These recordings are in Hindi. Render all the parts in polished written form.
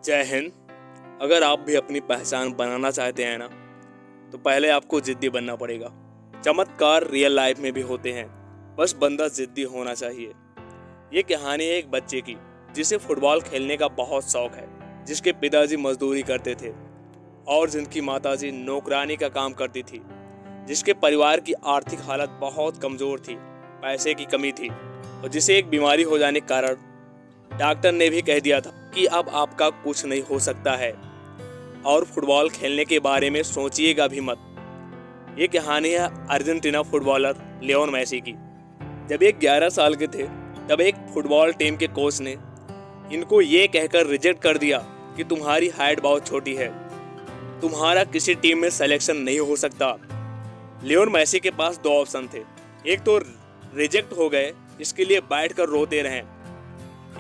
जय हिंद। अगर आप भी अपनी पहचान बनाना चाहते हैं ना, तो पहले आपको जिद्दी बनना पड़ेगा। चमत्कार रियल लाइफ में भी होते हैं, बस बंदा जिद्दी होना चाहिए। ये कहानी है एक बच्चे की जिसे फुटबॉल खेलने का बहुत शौक है, जिसके पिताजी मजदूरी करते थे और जिनकी माताजी नौकरानी का काम करती थी, जिसके परिवार की आर्थिक हालत बहुत कमजोर थी, पैसे की कमी थी और जिसे एक बीमारी हो जाने के कारण डॉक्टर ने भी कह दिया था कि अब आपका कुछ नहीं हो सकता है और फुटबॉल खेलने के बारे में सोचिएगा भी मत। ये कहानी है अर्जेंटीना फुटबॉलर लियोन मेसी की। जब ये 11 साल के थे, तब एक फुटबॉल टीम के कोच ने इनको ये कहकर रिजेक्ट कर दिया कि तुम्हारी हाइट बहुत छोटी है, तुम्हारा किसी टीम में सिलेक्शन नहीं हो सकता। लियोन मेसी के पास दो ऑप्शन थे, एक तो रिजेक्ट हो गए इसके लिए बैठकर रोते रहें,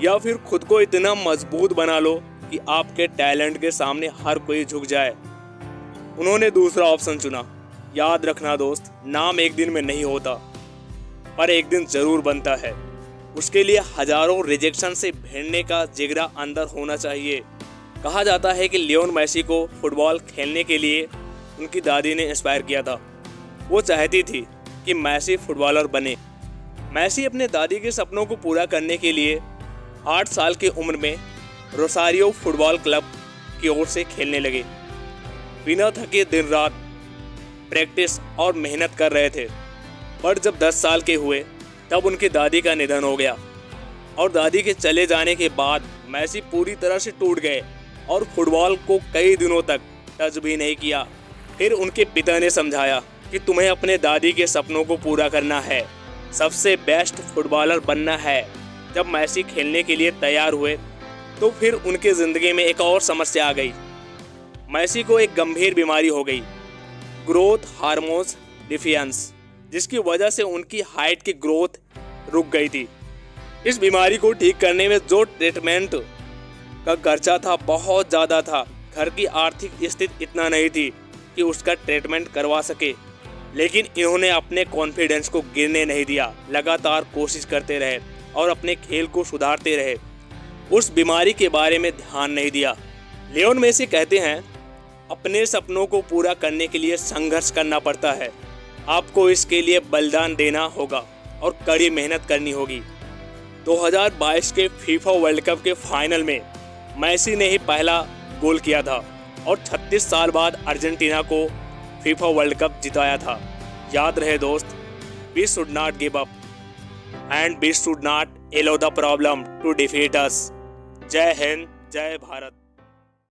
या फिर खुद को इतना मजबूत बना लो कि आपके टैलेंट के सामने हर कोई झुक जाए। उन्होंने दूसरा ऑप्शन चुना। याद रखना दोस्त, नाम एक दिन में नहीं होता, पर एक दिन जरूर बनता है। उसके लिए हजारों रिजेक्शन से भिड़ने का जिगरा अंदर होना चाहिए। कहा जाता है कि लियोन मेसी को फुटबॉल खेलने के लिए उनकी दादी ने इंस्पायर किया था। वो चाहती थी कि मेसी फुटबॉलर बने। मेसी अपने दादी के सपनों को पूरा करने के लिए 8 साल की उम्र में रोसारियो फुटबॉल क्लब की ओर से खेलने लगे। बिना थके दिन रात प्रैक्टिस और मेहनत कर रहे थे। पर जब 10 साल के हुए, तब उनकी दादी का निधन हो गया और दादी के चले जाने के बाद मेसी पूरी तरह से टूट गए और फुटबॉल को कई दिनों तक टच भी नहीं किया। फिर उनके पिता ने समझाया कि तुम्हें अपने दादी के सपनों को पूरा करना है, सबसे बेस्ट फुटबॉलर बनना है। जब मेसी खेलने के लिए तैयार हुए, तो फिर उनके ज़िंदगी में एक और समस्या आ गई। मेसी को एक गंभीर बीमारी हो गई, ग्रोथ हार्मोन्स डिफिशिएंसी, जिसकी वजह से उनकी हाइट की ग्रोथ रुक गई थी। इस बीमारी को ठीक करने में जो ट्रीटमेंट का खर्चा था बहुत ज़्यादा था। घर की आर्थिक स्थिति इतना नहीं थी कि उसका ट्रीटमेंट करवा सके, लेकिन इन्होंने अपने कॉन्फिडेंस को गिरने नहीं दिया। लगातार कोशिश करते रहे और अपने खेल को सुधारते रहे। उस बीमारी के बारे में ध्यान नहीं दिया। लियोन मेसी कहते हैं, अपने सपनों को पूरा करने के लिए संघर्ष करना पड़ता है। आपको इसके लिए बलिदान देना होगा और कड़ी मेहनत करनी होगी। 2022 के फीफा वर्ल्ड कप के फाइनल में मेसी ने ही पहला गोल किया था और 36 साल बाद अर्जेंटीना को फीफा वर्ल्ड कप जिताया था। याद रहे दोस्त, we should not give up and we should not allow the problem to defeat us. जय हिंद, जय भारत।